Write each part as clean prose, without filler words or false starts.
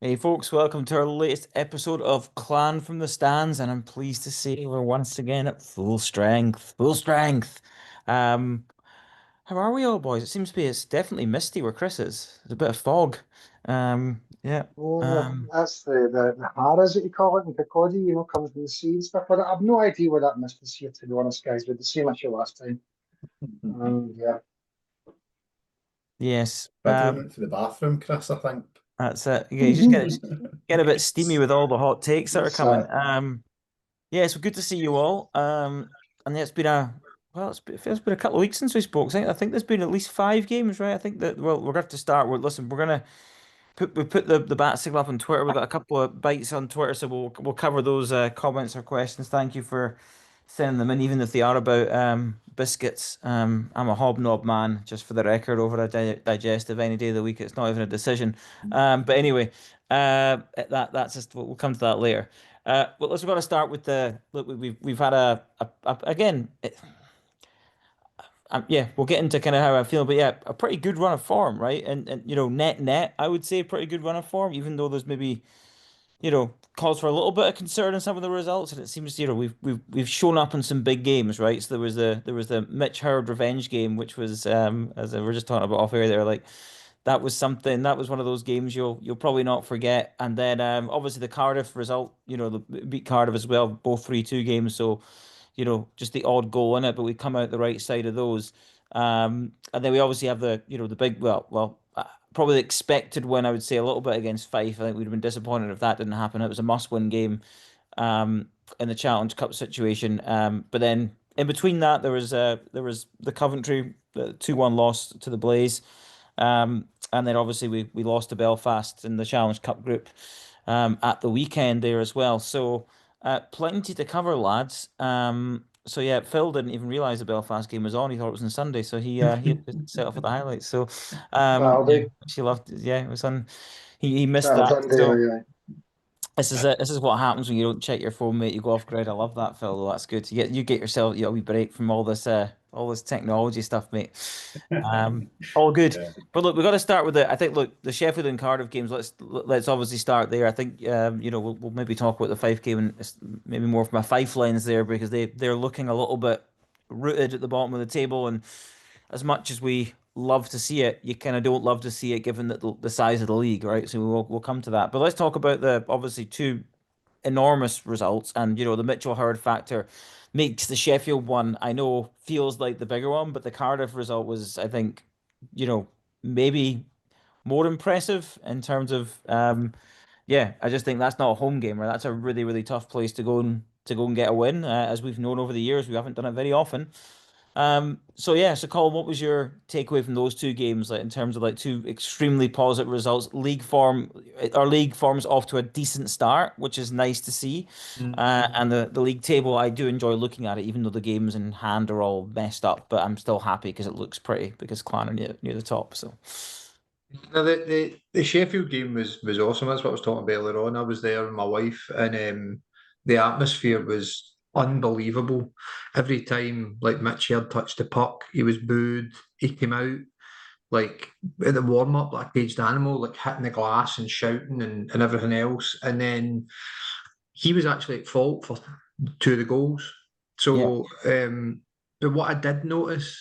Hey folks, welcome to our latest episode of Clan from the Stands, and I'm pleased to say we're once again at full strength. Full strength. Um, how are we all, boys? It seems to be it's definitely misty where Chris is. There's a bit of fog. Yeah. Yeah, Um, that's the Haras that you call it in Kirkcaldy, coming from the sea and stuff like that. I've no idea where that mist is here, to be honest, guys, but the same issue last time. Yeah. yes. Maybe went to the bathroom, Chris, I think. That's it. Yeah, you just get a bit steamy with all the hot takes that are That's coming. Yeah, so good to see you all. And yeah, it's been a well, it's been a couple of weeks since we spoke. I think there's been at least 5 games, right? I think that well, we're gonna have to start. Listen, we're gonna we put the bat signal up on Twitter. We've got a couple of bites on Twitter, so we'll cover those comments or questions. Thank you for sending them in, even if they are about biscuits. I'm a hobnob man, just for the record, over a digestive any day of the week. It's not even a decision. But anyway, that's just we'll come to that later. Well, we're going to start with the look. We've had again. Yeah, we'll get into kind of how I feel, but yeah, a pretty good run of form, right? And net, I would say pretty good run of form, even though there's maybe cause for a little bit of concern in some of the results, and it seems we've shown up in some big games, right? So there was the Mitch Howard revenge game, which was as we were just talking about off air there, like that was something that was one of those games you'll probably not forget. And then obviously the Cardiff result, the beat Cardiff as well, both 3-2 games, so just the odd goal in it, but we come out the right side of those. And then we obviously have the big, probably the expected win, I would say, a little bit against Fife. I think we'd have been disappointed if that didn't happen. It was a must-win game in the Challenge Cup situation. But then in between that, there was the Coventry 2-1 loss to the Blaze. And then obviously we lost to Belfast in the Challenge Cup group at the weekend there as well. So plenty to cover, lads. So yeah, Phil didn't even realise the Belfast game was on. He thought it was on Sunday, so he had to set off for the highlights. So That'll yeah, do. she loved. Yeah, it was on. He missed That'll that. done So there, yeah. this is what happens when you don't check your phone, mate. You go off grid. I love that, Phil. Though. That's good. You get yourself a wee break from all this technology stuff, mate. All good. Yeah. But look, we've got to start with I think look the Sheffield and Cardiff games. Let's obviously start there. I think we'll maybe talk about the Fife game and maybe more from a Fife lens there because they're looking a little bit rooted at the bottom of the table, and as much as we love to see it, you kind of don't love to see it given that the size of the league, right? So we'll come to that. But let's talk about the obviously two enormous results, and the Mitchell Hurd factor makes the Sheffield one, I know, feels like the bigger one, but the Cardiff result was, I think, maybe more impressive in terms of yeah, I just think that's not a home game, right? That's a really, really tough place to go and get a win. As we've known over the years, we haven't done it very often. So yeah, so Colin, what was your takeaway from those two games, like in terms of like two extremely positive results? Our league form's off to a decent start, which is nice to see. And the league table, I do enjoy looking at it, even though the games in hand are all messed up. But I'm still happy because it looks pretty because Clan are near the top. So No, the Sheffield game was awesome. That's what I was talking about earlier on. I was there with my wife, and the atmosphere was unbelievable. Every time like Mitch had touched the puck, he was booed. He came out like at the warm up like a caged animal, like hitting the glass and shouting and everything else. And then he was actually at fault for two of the goals. yeah, So, but what I did notice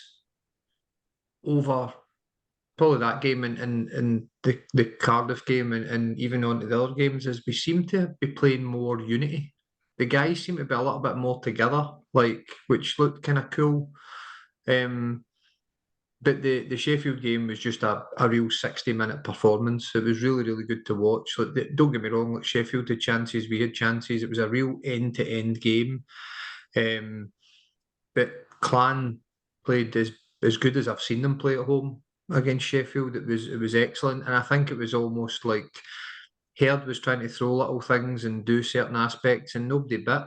over probably that game and the Cardiff game and even on to the other games is we seem to be playing more unity. The guys seem to be a little bit more together, like which looked kind of cool. Um, but the Sheffield game was just a real 60-minute performance. It was really, really good to watch. Like, don't get me wrong, like Sheffield had chances, we had chances. It was a real end-to-end game. Um, but Clan played as good as I've seen them play at home against Sheffield. It was excellent, and I think it was almost like Herd was trying to throw little things and do certain aspects, and nobody bit.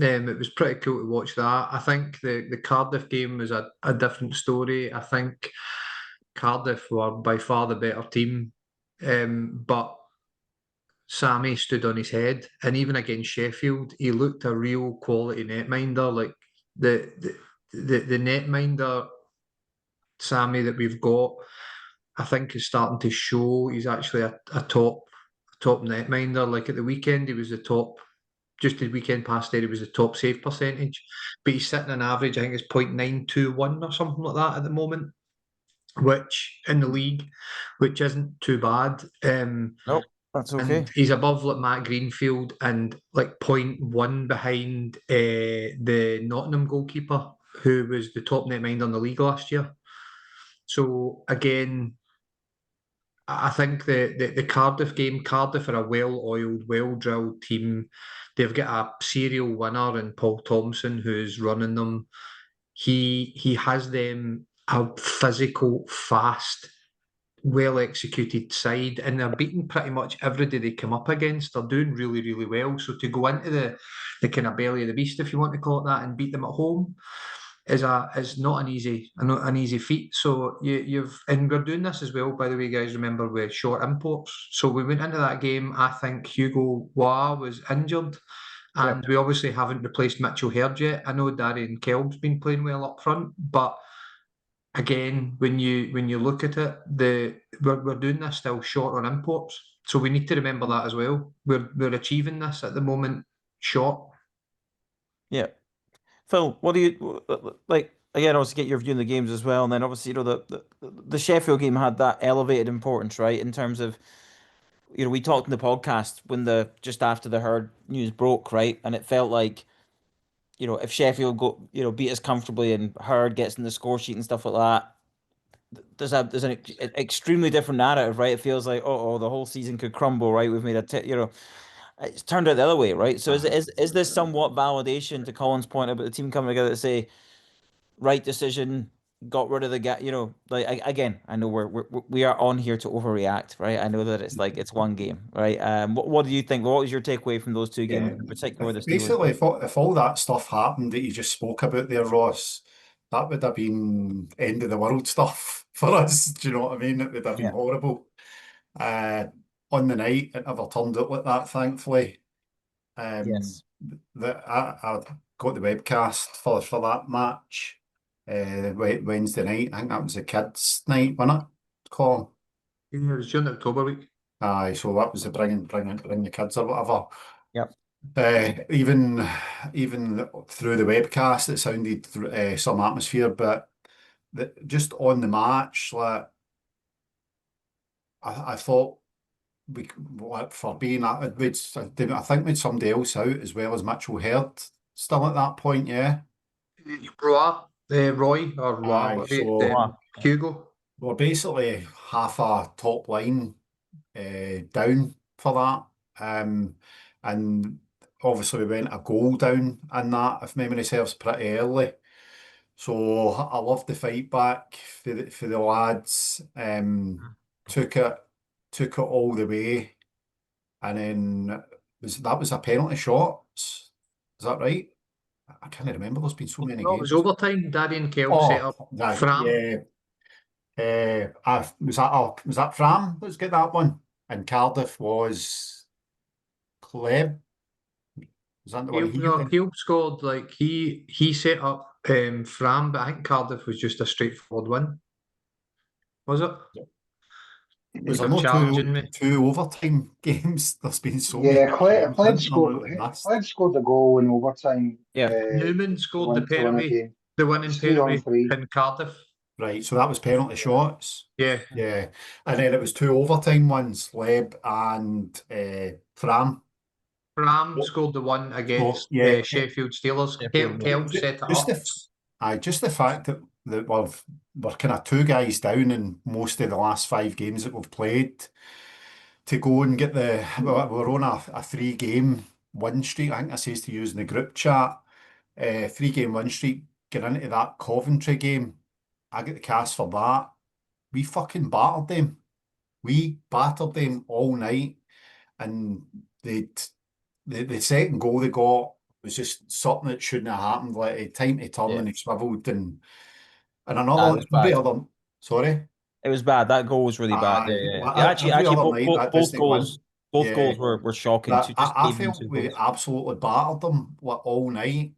It was pretty cool to watch that. I think the Cardiff game was a different story. I think Cardiff were by far the better team, but Sammy stood on his head, and even against Sheffield, he looked a real quality netminder. Like the netminder Sammy that we've got, I think is starting to show he's actually a top top netminder. Like at the weekend, he was the top. Just the weekend past there, he was the top save percentage, but he's sitting on average. I think it's 0.921 or something like that at the moment, which in the league, which isn't too bad. Nope, that's okay. And he's above like Matt Greenfield and like 0.1 behind the Nottingham goalkeeper, who was the top netminder in the league last year. So again, I think the Cardiff game, Cardiff are a well-oiled, well-drilled team. They've got a serial winner in Paul Thompson who's running them. He has them a physical, fast, well executed side, and they're beating pretty much everybody they come up against. They're doing really, really well. So to go into the kind of belly of the beast, if you want to call it that, and beat them at home is not an easy feat. So you've and we're doing this as well, by the way, guys. Remember with short imports. So we went into that game. I think Hugo Wa was injured. Yeah. And we obviously haven't replaced Mitchell Herd yet. I know Darian Kelb's been playing well up front, but again, when you look at it, we're doing this still short on imports. So we need to remember that as well. We're achieving this at the moment short. Yeah. Phil, what do you like? Again, obviously get your view on the games as well, and then obviously the Sheffield game had that elevated importance, right? In terms of we talked in the podcast when the just after the Herd news broke, right? And it felt like if Sheffield go beat us comfortably and Herd gets in the score sheet and stuff like that, there's an extremely different narrative, right? It feels like the whole season could crumble, right? We've made it's turned out the other way, right? So is this somewhat validation to Colin's point about the team coming together to say right decision, got rid of the guy, like again, I know we are on here to overreact, right? I know that it's like it's one game, right? What do you think? What was your takeaway from those two games, Yeah, in particular the Steelers basically, game? if all that stuff happened that you just spoke about there, Ross, that would have been end of the world stuff for us. Do you know what I mean? It would have been Yeah. horrible. Uh, on the night, it never turned out like that, thankfully. Um, Yes. I got the webcast for that match Wednesday night. I think that was the kids' night, wasn't it? Colin? Yeah, it was during the October week. Aye, so that was the bring the kids or whatever. Yep. Even through the webcast, it sounded some atmosphere, but just on the match, like I thought we like, for being I think we'd somebody else out as well as Mitchell Herd still at that point, yeah. Roy or Roy, Aye, so Wow. Hugo. we're basically half a top line down for that. And obviously we went a goal down in that, if memory serves, pretty early. So I loved the fight back for the lads. Took it took it all the way, and then that was a penalty shot. Is that right? I can't remember. There's been so many No, it was games. overtime. Darian Kelb set Oh, up right, Fram. yeah. Was that Fram? Let's get that one. And Cardiff was Kleb. Was that the one he No, did? Kelb scored like he set up Fram, but I think Cardiff was just a straightforward win. Was it? Was there You're no challenging me. two overtime games? There's been so many Yeah, games, hasn't there, that we've missed? Pled scored the goal in overtime Yeah. Newman scored the to win a penalty, game. the It winning was 3 on penalty 3. in Cardiff. Right, so that was penalty shots. Yeah, Yeah. And then it was two overtime ones, Leb and Fram. Fram So scored the one so, against yeah, Sheffield Steelers. Sheffield, yeah. Kelb set it just up. just the fact that we're kind of two guys down in most of the last 5 games that we've played, to go and get we're on a 3 game win streak. I think I says to you in the group chat, 3 game win streak, get into that Coventry game. I get the cast for that. We fucking battered them. We battered them all night, and they the second goal they got was just something that shouldn't have happened. Like time to turn Yeah. and he swiveled and It another was every bad. other sorry. It was bad. That goal was really bad. Yeah, Aye, yeah. like, Yeah, actually, every other both night both that both doesn't win. goals, both Yeah, goals were shocking. that Two just I came in felt two we goals. absolutely battered them like all night.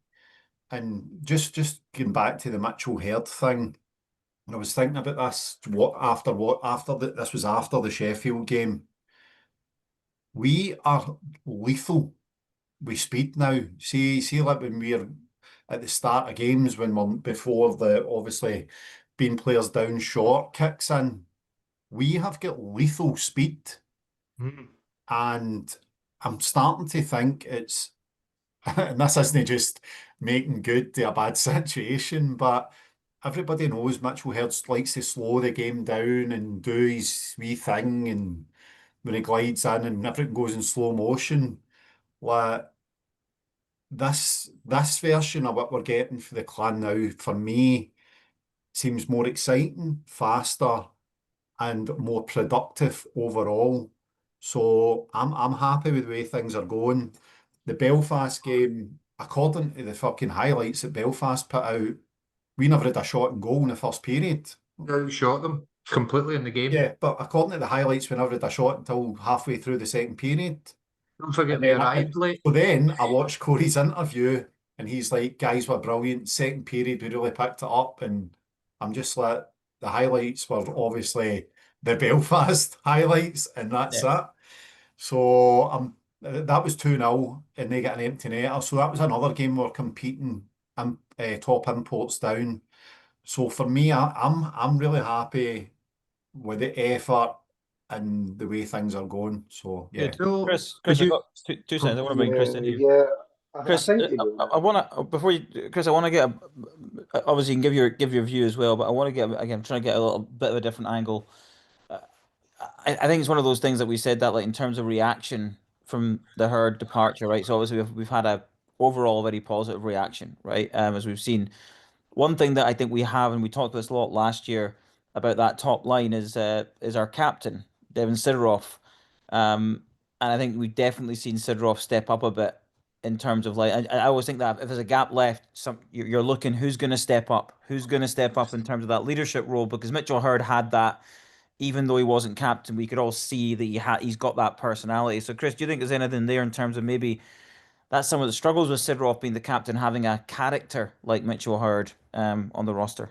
And just getting back to the Mitchell Herd thing, I was thinking about this. This was after the Sheffield game. we are lethal with speed now. See, like when we're at the start of games, when we're before the obviously being players down short kicks in, we have got lethal speed, Mm. and I'm starting to think it's, and this isn't just making good to a bad situation, but everybody knows Mitchell Hurst likes to slow the game down and do his wee thing, and when he glides in and everything goes in slow motion. Like this version of what we're getting for the clan now, for me, seems more exciting, faster, and more productive overall. So I'm happy with the way things are going. The Belfast game, according to the fucking highlights that Belfast put out, we never had a shot and goal in the first period. Outshot them completely in the game. Yeah, but according to the highlights, we never had a shot until halfway through the second period. Don't forget And we then arrived late. so then I watched Corey's interview, and he's like, guys were brilliant. Second period, we really picked it up. And I'm just like, the highlights were obviously the Belfast highlights, and that's Yeah. it. So that was 2-0, and they get an empty netter. So that was another game we're competing and top imports down. So for me, I'm really happy with the effort and the way things are going. So yeah. Good. So Chris, would I've you? got two seconds. I want to bring Chris in here. Yeah, I Chris, think you know. I want to before you, Chris, I want to get obviously you can give your view as well, but I want to get again trying to get a little bit of a different angle. I think it's one of those things that we said that like in terms of reaction from the herd departure, right? So obviously we've had a overall very positive reaction, right? As we've seen. One thing that I think we have, and we talked this a lot last year about that top line is our captain, Devin Sidoroff. And I think we've definitely seen Sidoroff step up a bit in terms of like I always think that if there's a gap left, you're looking who's going to step up, who's going to step up in terms of that leadership role because Mitchell Hurd had that even though he wasn't captain, we could all see that he's got that personality. So, Chris, do you think there's anything there in terms of maybe that's some of the struggles with Sidorov being the captain, having a character like Mitchell Hurd on the roster?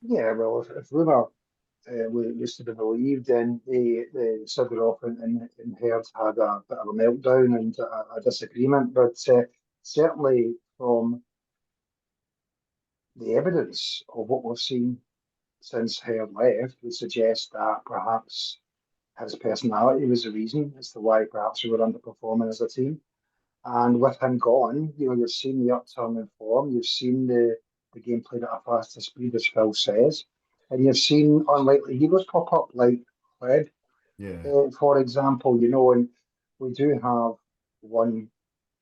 Yeah, well, if Runa was to be believed, then the Sidorov and Herd had a bit of a meltdown and a disagreement. But certainly from the evidence of what we've seen since Herd left would suggest that perhaps his personality was the reason as to why perhaps we were underperforming as a team. And with him gone, you've seen the upturn in form, you've seen the game played at a faster speed, as Phil says, and you've seen unlikely heroes pop up like Fred, Yeah. for example, and we do have one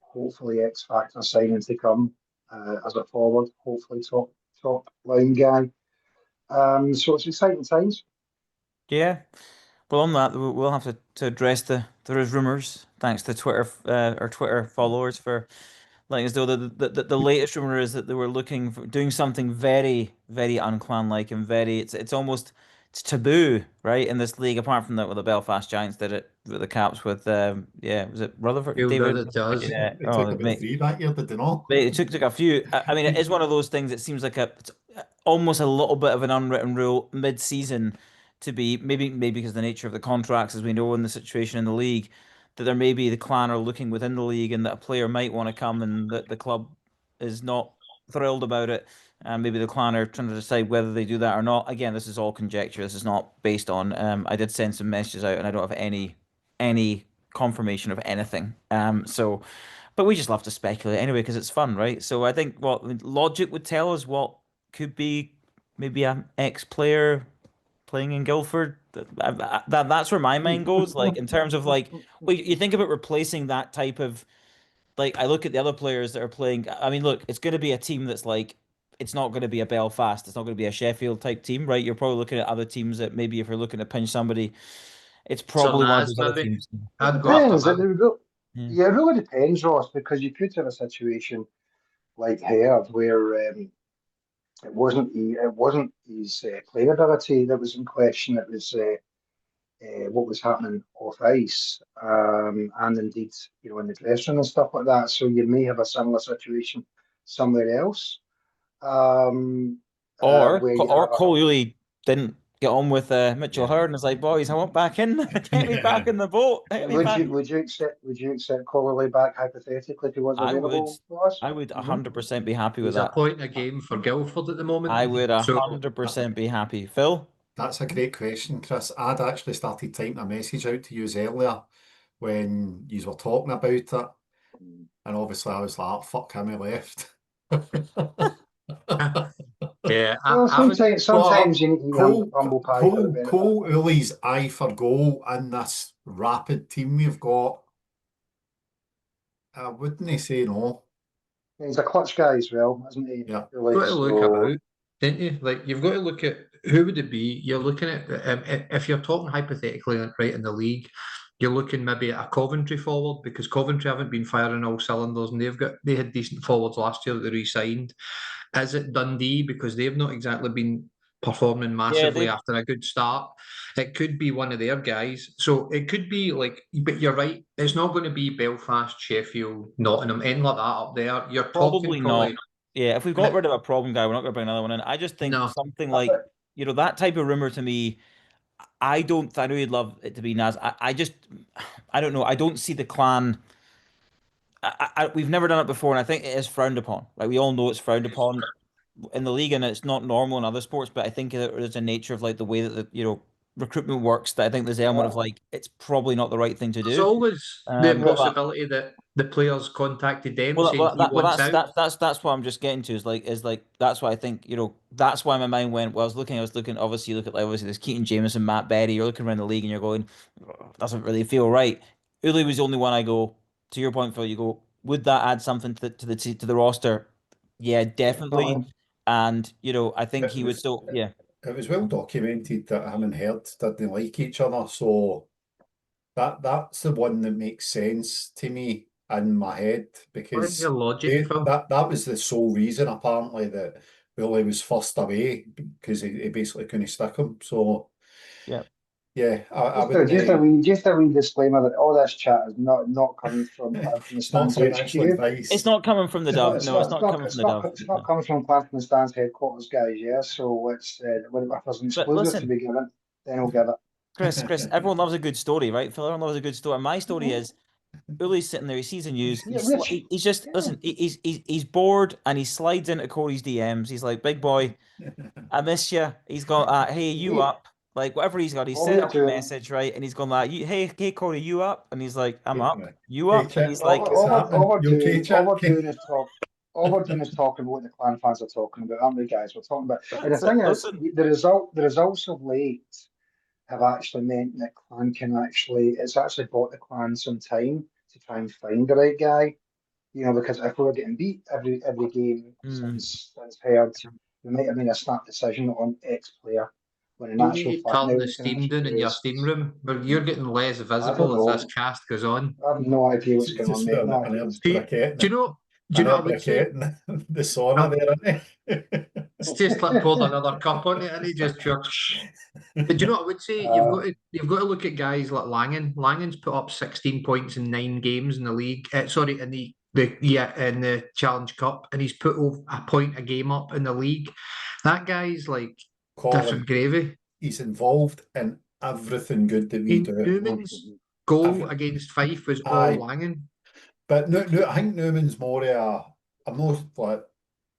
hopefully X Factor signing to come as a forward, hopefully top line guy. So it's exciting times. Yeah. Well, on that, we'll have to address there is rumors, thanks to Twitter, our Twitter followers for letting us know that the latest rumor is that they were looking for doing something very, very unclan-like and very, it's almost, it's taboo, right, in this league, apart from that with the Belfast Giants did it with the Caps with, yeah, was it Rutherford, Feel that David? it does. Yeah. They took Oh, about mate. three that year, did they not? It took a few. I mean, it is one of those things. It seems like it's almost a little bit of an unwritten rule mid-season to be maybe because of the nature of the contracts, as we know in the situation in the league, that there may be the clan are looking within the league and that a player might want to come and that the club is not thrilled about it. And maybe the clan are trying to decide whether they do that or not. Again, this is all conjecture. This is not based on. I did send some messages out, and I don't have any confirmation of anything. So. But we just love to speculate anyway because it's fun, right? So I think what logic would tell us what could be maybe an ex-player playing in Guildford. That's where my mind goes. Like in terms of like, well, you think about replacing that type of like. I look at the other players that are playing. I mean, look, it's going to be a team that's like. It's not going to be a Belfast. It's not going to be a Sheffield type team, right? You're probably looking at other teams that maybe if you're looking to pinch somebody, it's probably one of Cernaz, those other maybe. teams. It I'd go after depends. him. Yeah. Yeah, it really depends, Ross, because you could have a situation like Herd where it wasn't his playability that was in question. It was what was happening off ice, and indeed, in the dressing room and stuff like that. So you may have a similar situation somewhere else, Or where you or have Cole Yuli didn't get on with Mitchell Hurd, and it's like, boys, I want back in. Get me back in the boat. Get me back. Would you accept Connolly back hypothetically if he was I would. available for us? I would 100% be happy with He's a that. point a game for Guildford at the moment. I would So 100% be happy. Phil? That's a great question, Chris. I'd actually started typing a message out to you earlier when you were talking about it. And obviously I was like, "Oh, fuck him, he left." yeah, Well, I would. sometimes you need to be humble pie for the benefit. Cole Uli's eye for goal in this rapid team we've got. I wouldn't say no. He's a clutch guy as well, isn't he? Yeah. Really, You've got to look so- about, didn't you? Like you've got to look at who would it be? You're looking at if you're talking hypothetically, right in the league, you're looking maybe at a Coventry forward because Coventry haven't been firing all cylinders and they had decent forwards last year that they re-signed. Is it Dundee because they've not exactly been performing massively after a good start? It could be one of their guys. So it could be like, but you're right. It's not going to be Belfast, Sheffield, Nottingham, anything like that up there. You're Probably talking not. probably. Yeah, if we've got rid of a problem guy, we're not going to bring another one in. I just think No. something like, that type of rumor to me, I know you'd love it to be Naz. I don't know. I don't see the clan. We've never done it before, and I think it is frowned upon. Like we all know it's frowned upon in the league, and it's not normal in other sports. But I think there's a nature of like the way that recruitment works. That I think there's an element of like it's probably not the right thing to There's do. always the But possibility that the players contacted them well, saying he wants out. that's what I'm just getting to is like that's what I think that's why my mind went. Well, I was looking. Obviously, you look at like obviously there's Keaton Jameson, Matt Berry. You're looking around the league and you're going, "Oh, doesn't really feel right." Uli was the only one I go. To your point, Phil, you go. Would that add something to the roster? Yeah, definitely. And I think It he would was still. Yeah, it was well documented that him and Herd didn't like each other, so that's the one that makes sense to me in my head What is because your logic, Phil? that was the sole reason apparently that Willie was first away because he basically couldn't stick him. So yeah. yeah, I Just wouldn't. a wee disclaimer that all this chat is not coming from the It's not Stands financial HQ. It's advice. not coming from the It's not. Dove. It's No, it's not. not coming from the Dove. It's not coming from Clansman Stands headquarters, guys. Yeah, so it's when if there's an But exclusive to listen, be given, then we'll give it. Chris, everyone loves a good story, right? Phil, everyone loves a good story. My story is Uli's sitting there, he sees the news, Yeah, Rich. he's just Yeah. listen, he's bored and he slides into Corey's DMs. He's like, "Big boy, I miss you." He's got hey, you Yeah. up? Like whatever he's got, he All sent we're him a doing, message, right? And he's gone like, hey Corey, you up? And he's like, "I'm up." Yeah. You Hey, up? And Chip, he's like, what's happening? You okay, all Chip? we're doing is talk. All we're doing is talking about what the clan fans are talking about, aren't we, guys? We're talking about, and the "That's it. thing is, Listen, the results of late have actually meant that clan it's actually bought the clan some time to try and find the right guy. Because if we were getting beat every game mm, since Herd, we might have made a snap decision on X player. When in You need actual to fact, now turn the we can steam actually down in do your is steam room, where you're getting less I don't visible as this know. cast goes on. I have no idea what's It's going on, just mate. an, No an idea air what's Do going you, on. briquette, do you know? Do you an know air what I would say? briquette in the sauna Um, there, isn't it's just like poured another cup on it, and he just pure. But do you know what I would say? Uh, You've got to look at guys like Langan. Langan's put up 16 points in 9 games in the league. Sorry, in in the Challenge Cup, and he's put a point a game up in the league. That guy's like Colin, different gravy. he's involved in everything good that we do. Newman's goal Every, against Fife was all aye, Langan. but no, I think Newman's more I'm not like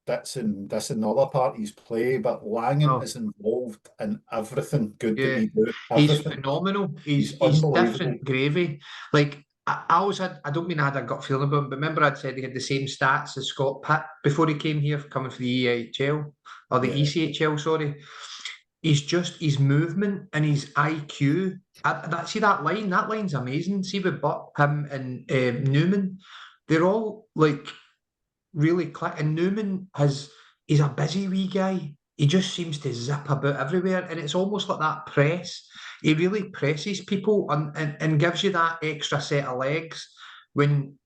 that's in the other parties play, but Langan Oh, is involved in everything good that yeah, we do. he's Everything. phenomenal. He's He's unbelievable. different gravy. Like I always had. I don't mean I had a gut feeling about him, but remember I'd said he had the same stats as Scott Pitt before he came here, coming for the EHL or the Yeah. ECHL. Sorry, he's just his movement and his IQ. See that line. That line's amazing. See with Buck, him and Newman, they're all like really click. And he's a busy wee guy. He just seems to zip about everywhere, and it's almost like that press. He really presses people and gives you that extra set of legs when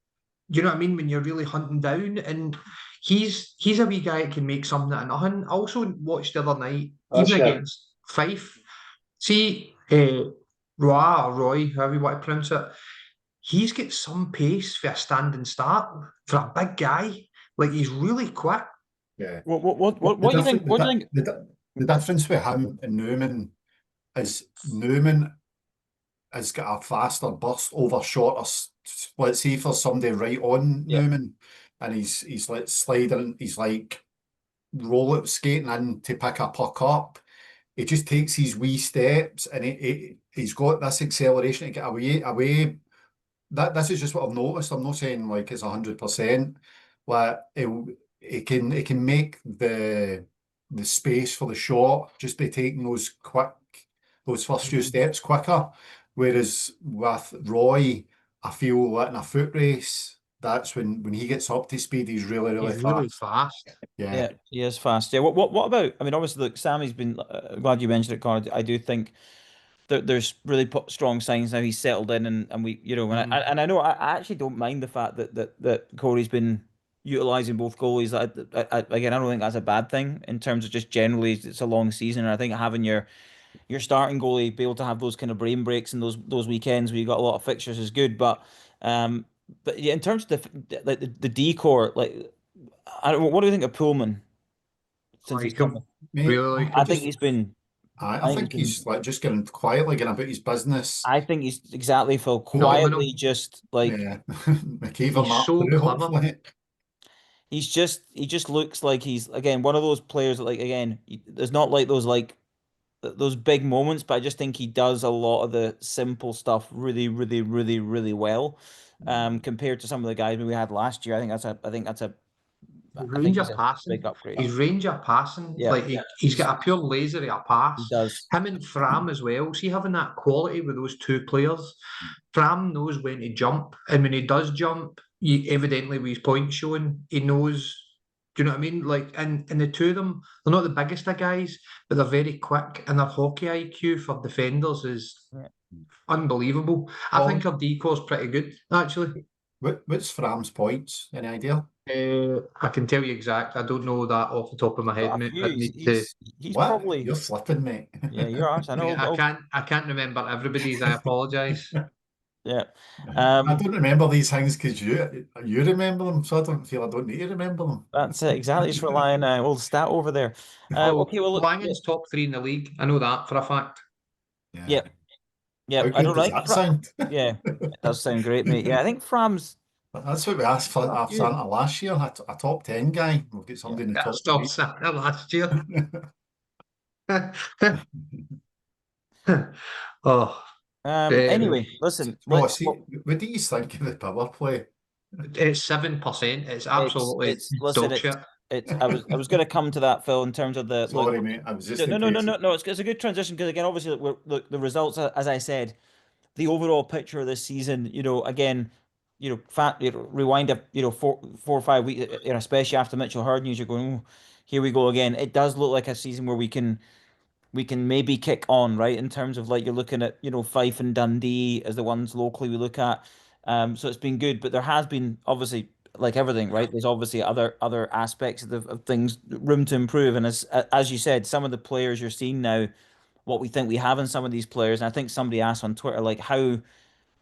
you know what I mean, when you're really hunting down. And he's a wee guy that can make something out of nothing. I also watched the other night, even that's it. against Fife. See, Roy, however you want to pronounce it, he's got some pace for a standing start for a big guy. Like he's really quick. Yeah. what The do you think? difference, What do you think? the difference with him and Newman is Newman has got a faster burst over shorter. Let's say for somebody right on Yeah, Newman, and he's like sliding, he's like roller skating in to pick a puck up. He just takes these wee steps, and he's got this acceleration to get away. That this is just what I've noticed. I'm not saying like it's 100%. Like it can make the space for the shot just by taking those first few Mhm. steps quicker. Whereas with Roy, I feel like in a foot race, that's when he gets up to speed, he's really, really He's really fast. fast. Yeah. yeah, he is fast. Yeah, what about? I mean, obviously, look, Sammy's been. Glad you mentioned it, Connor. I do think there's really strong signs now he's settled in, and we, Mhm. and I know I actually don't mind the fact that Corey's been utilizing both goalies. Again, I don't think that's a bad thing in terms of just generally it's a long season, and I think having your starting goalie be able to have those kind of brain breaks and those weekends where you got a lot of fixtures is good. Um, but yeah, in terms of the decor, like what do you think of Pullman since he's Like come him. in? Really Mate, like I him. think he's been. I I think he's think been. he's like just getting quietly getting about his business. I think he's exactly Phil. Phenomenal. Quietly, just like Yeah. McKeever He's marked so through, clever. hopefully. he just looks like he's again one of those players that like again there's not like those big moments, but I just think he does a lot of the simple stuff really, really, really, really well. Compared to some of the guys we had last year, His I think range he's of a passing, big upgrade. his range of passing, Yeah, like he's He's, got a pure laser of a he pass. does. Him and Fram as well. See, having that quality with those two players, Fram knows when to jump, and when he does jump, evidently with his points showing, he knows. Do you know what I mean? Like, and the two of them, they're not the biggest of guys, but they're very quick, and their hockey IQ for defenders is Yeah. unbelievable. I think Colin, our decor's pretty good, actually. what's Fram's points? Any idea? I can tell you exact. I don't know that off the top of my He's head, got a mate. few. I'd He's need to. he's What? probably You're flipping, mate. yeah. You're ours. I know. Mate, I can't remember everybody's. I apologise. Yeah. I Um. don't remember these things because you remember them, so I don't feel I don't need to remember them. That's it. Exactly. Just relying old stat over there. Oh, Okay. Well, look. Yeah. Langen's top three in the league. I know that for a fact. Yeah. Yeah. Yeah. How I good don't does like. that sound? Yeah. It does sound great, mate. Yeah. I think Fram's That's what we asked for got a after few. Santa last year. A top 10 guy. We'll get Yeah. somebody in the That top stopped three. Santa last year. Oh, Anyway, listen. So, Let's. see, what do you think of the power play? it's 7%. It's absolutely It's listen, dog shit. it's I was going to come to that, Phil, in terms of the look. Sorry, mate. I was No, just no, in no, no, case. no, no. It's a good transition because again, obviously, look, the results, as I said, the overall picture of this season. Again, rewind up, 4 or 5 weeks, especially after Mitchell Hurd news, you're going, oh, here we go again. It does look like a season where we can maybe kick on, right? In terms of like you're looking at, Fife and Dundee as the ones locally we look at. So it's been good, but there has been obviously like everything, right? There's obviously other aspects of things room to improve. And as you said, some of the players you're seeing now, what we think we have in some of these players, and I think somebody asked on Twitter, like how,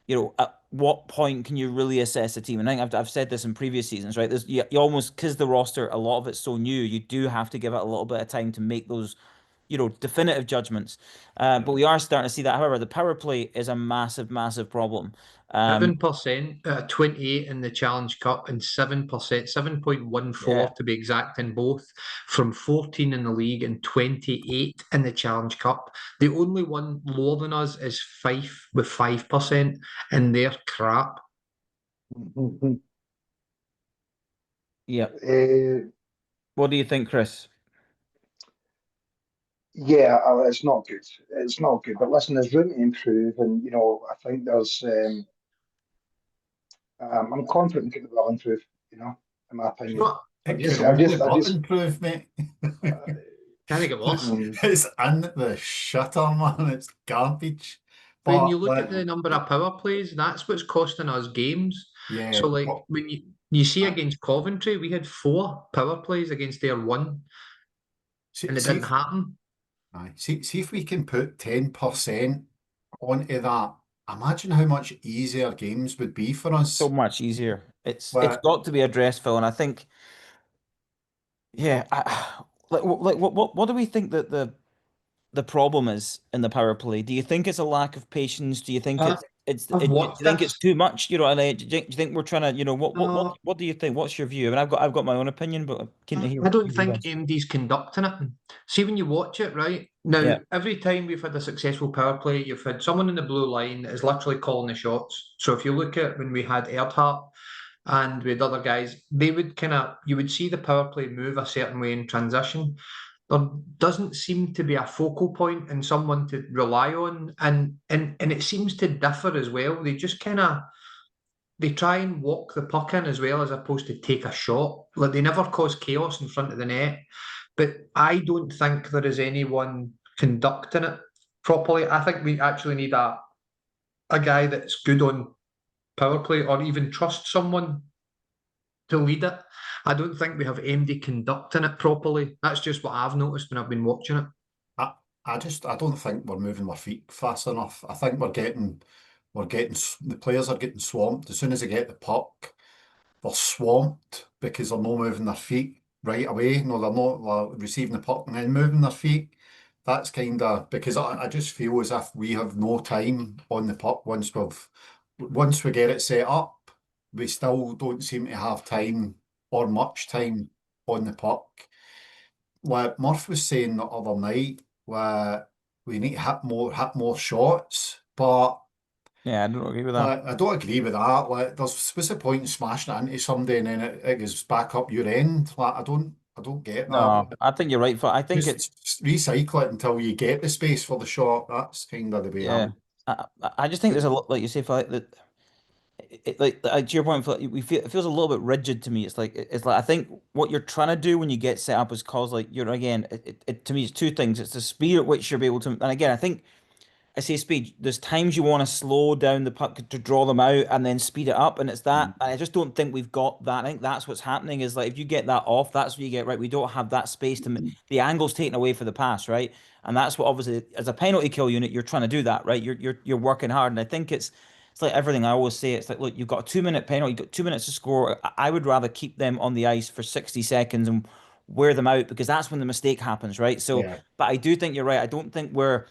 at what point can you really assess a team? And I think I've said this in previous seasons, right? You almost because the roster, a lot of it's so new, you do have to give it a little bit of time to make those definitive judgments. But we are starting to see that. However, the power play is a massive, massive problem. Um, 7% 28 in the Challenge Cup and 7%, yeah, 7.14 to be exact in both, from 14 in the league and 28 in the Challenge Cup. The only one lower than us is Fife with 5%, and they're crap. yeah. Uh, What do you think, Chris? yeah, it's not good. It's not good. But listen, there's room to improve, and I think there's. I'm confident that will improve. In my opinion, But I've It can just, I've only just, I've but just. improve, mate. can it get worse? mm, It's in the shitter, man. It's garbage. When you But look at the number of power plays, that's what's costing us games. yeah, So, like, but when you see uh, against Coventry, we had 4 power plays against their one, see, and it see, didn't happen. see if we can put 10% onto that. Imagine how much easier games would be for So us. much easier. It's But got to be addressed, Phil, and I think, yeah, like what do we think that the the problem is in the power play? Do you think it's a lack of patience? Do you think Uh, I've do you watched think it's this. too much? And do you think we're trying to, No, what do you think? What's your view? I mean, I've got my own opinion, but I'm keen to I don't hear you think guys. MD's conducting it. See, when you watch it, right? Now, Yeah, every time we've had a successful power play, you've had someone in the blue line that is literally calling the shots. So if you look at when we had Erdhart and with other guys, they would you would see the power play move a certain way in transition. There doesn't seem to be a focal point and someone to rely on, and it seems to differ as well. They try and walk the puck in as well as opposed to take a shot. Like they never cause chaos in front of the net. But I don't think there is anyone conducting it properly. I think we actually need a guy that's good on power play or even trust someone to lead it. I don't think we have MD conducting it properly. That's just what I've noticed when I've been watching it. I, I don't think we're moving our feet fast enough. I think the players are getting swamped. As soon as they get the puck, they're swamped because they're not moving their feet right away. No, they're not receiving the puck and then moving their feet. That's kind of because I just feel as if we have no time on the puck once we get it set up, we still don't seem to have time or much time on the puck. Like Murph was saying the other night, where we need to hit more shots, but yeah, I don't agree with that. like, I don't agree with that. Like, what's the point in smashing it into somebody and then it goes back up your end? Like, I don't get that. No, Like, I think you're right. I think it's just recycle it until you get the space for the shot. That's kind of the way yeah. I'm. I just think there's a lot, like you say, for like that. To your point, it feels a little bit rigid to me. It's like I think what you're trying to do when you get set up is cause like you're again. To me, it's two things. It's the speed at which you're able to, and again, I think I say speed. There's times you want to slow down the puck to draw them out and then speed it up, and it's that. And I just don't think we've got that. I think that's what's happening. Is like if you get that off, that's what you get right. We don't have that space the angle's taken away for the pass, right? And that's what obviously as a penalty kill unit, you're trying to do that, right? You're working hard, and I think it's like everything I always say. It's like look, you've got a 2 minute penalty, you've got 2 minutes to score. I would rather keep them on the ice for 60 seconds and wear them out because that's when the mistake happens, right? So, Yeah, but I do think you're right. I don't think we're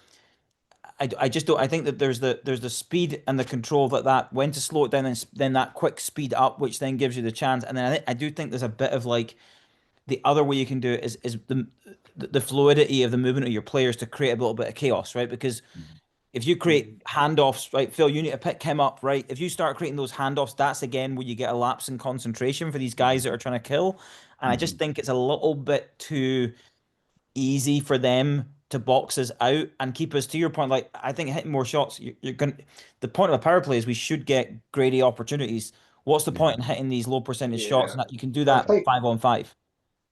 I just don't. I think that there's the speed and the control that when to slow it down and then that quick speed up, which then gives you the chance. And then I do think there's a bit of like the other way you can do it is the fluidity of the movement of your players to create a little bit of chaos, right? Because if you create handoffs, right, Phil, you need to pick him up, right? If you start creating those handoffs, that's again where you get a lapse in concentration for these guys that are trying to kill. And I just hmm think it's a little bit too easy for them to box us out and keep us to your point. Like I think hitting more shots, you're going. The point of a power play is we should get Grady opportunities. What's the yeah, point in hitting these low percentage shots? Yeah. And that you can do I that think 5-on-5.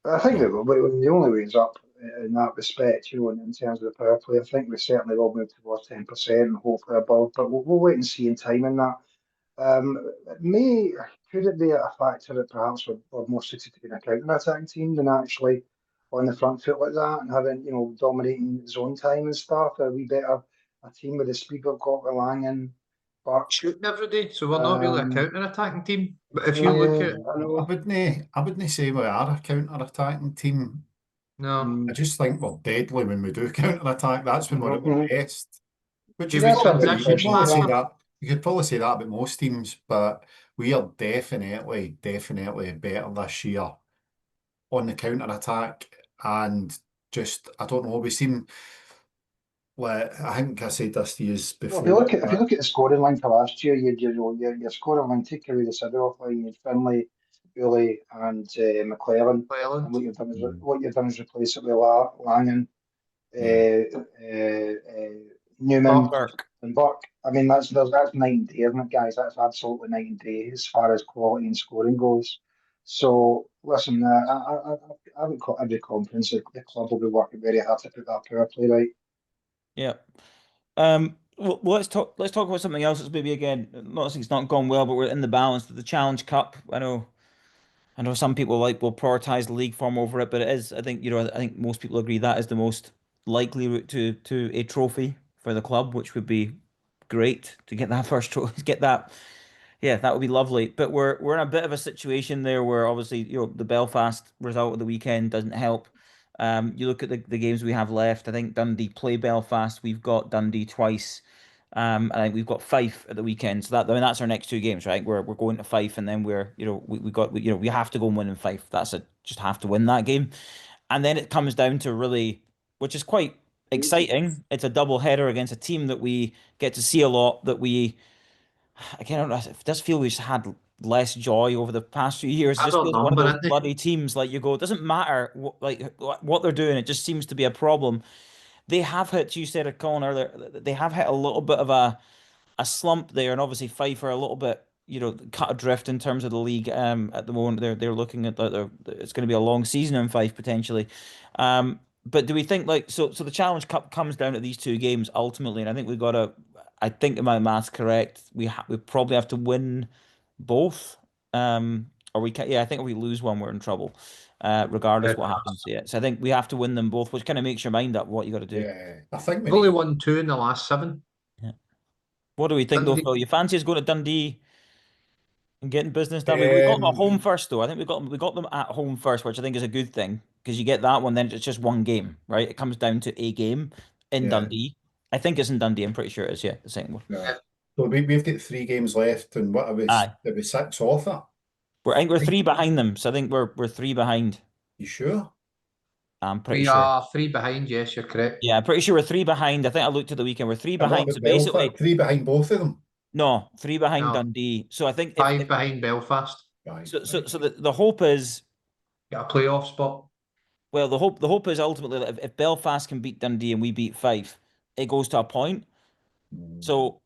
I think yeah, that when the only way is up in that respect, in terms of the power play, I think we certainly will move towards 10% and hopefully above, but we'll wait and see in time in that. Could it be a factor that perhaps we're more suited to being a counter-attacking team than actually on the front foot like that and having, dominating zone time and stuff? Are we better a team with the speed we've got with Langen, Burke? Shooting every day, so we're not really a Um, counter-attacking team. But if you look yeah, at I know. I wouldn't say we are a counter-attacking team. no, I Mm, just think we're deadly when we do counter-attack. That's when we're at our mhm. best. Which do is we That's certainly probably, you could transition probably professional, say yeah. faster? that. You could probably say that about most teams, but we are definitely better this year on the counter attack. And just, I don't know, we seem like, I think I said this to you Well, before, if you but look at the scoring line for last year, your scoring line take away the Sidorov line, you had Finlay, Booley, and McLaren, and Ireland. Mm, what you've done is replace it with Langen, yeah, Newman, Buck. Burke. and Buck. I mean, that's night and day, isn't it, guys? That's absolutely night and day as far as quality and scoring goes. So, listen, I've got every confidence that the club will be working very hard to put that power play right. Yeah. Well, let's talk about something else that's maybe again not saying it's not gone well, but we're in the balance of the Challenge Cup. I know some people will prioritize the league form over it, but it is, I think, I think most people agree that is the most likely route to a trophy for the club, which would be great to get that first trophy, get that. Yeah, that would be lovely. But we're in a bit of a situation there where obviously, the Belfast result of the weekend doesn't help. You look at the games we have left. I think Dundee play Belfast. We've got Dundee twice. And I think we've got Fife at the weekend. So that, I mean, that's our next two games, right? We're going to Fife, and then we have to go and win in Fife. Just have to win that game. And then it comes down to really, which is quite exciting. It's a double header against a team that we get to see a lot. That we, again, it does feel we've just had less joy over the past few years. It I just don't feels like one of number, those isn't they? bloody teams. Like you go, it doesn't matter what they're doing. It just seems to be a problem. They have hit. You said it, Colin, earlier. They have hit a little bit of a slump there, and obviously Fife are a little bit, cut adrift in terms of the league. At the moment, they're looking at it's going to be a long season in Fife potentially. But do we think so? The Challenge Cup comes down to these two games ultimately, and I think we've got to. I think if my math's correct, we probably have to win both. Or we can, yeah, I think if we lose one, we're in trouble. Regardless Yeah. what happens. Yeah, so I think we have to win them both, which kind of makes your mind up what you got to do. Yeah, I think we We've only need. won 2 in the last 7. Yeah. What do we think though, Dundee, Phil? You fancy us going to Dundee and getting business done? We got them at Um, home first, though. I think we got them at home first, which I think is a good thing because you get that one, then it's just one game, right? It comes down to a game in yeah, Dundee. I think it's in Dundee. I'm pretty sure it is. Yeah, the second one. yeah. yeah, So we've got 3 games left, and what Aye, are we 6 off it? I think we're Right. three behind them, so I think we're three behind. You sure? I'm pretty we sure. are 3 behind. Yes, you're correct. Yeah, I'm pretty sure we're three behind. I think I looked at the weekend. We're three And what behind. about So Belfast? basically, 3 behind both of them. no, three behind No, Dundee. So I think if 5 behind Belfast. Right, so so right. so the hope is. Got a playoff spot. Well, the hope is ultimately that if Belfast can beat Dundee and we beat Fife, it goes to a point. Mm, So,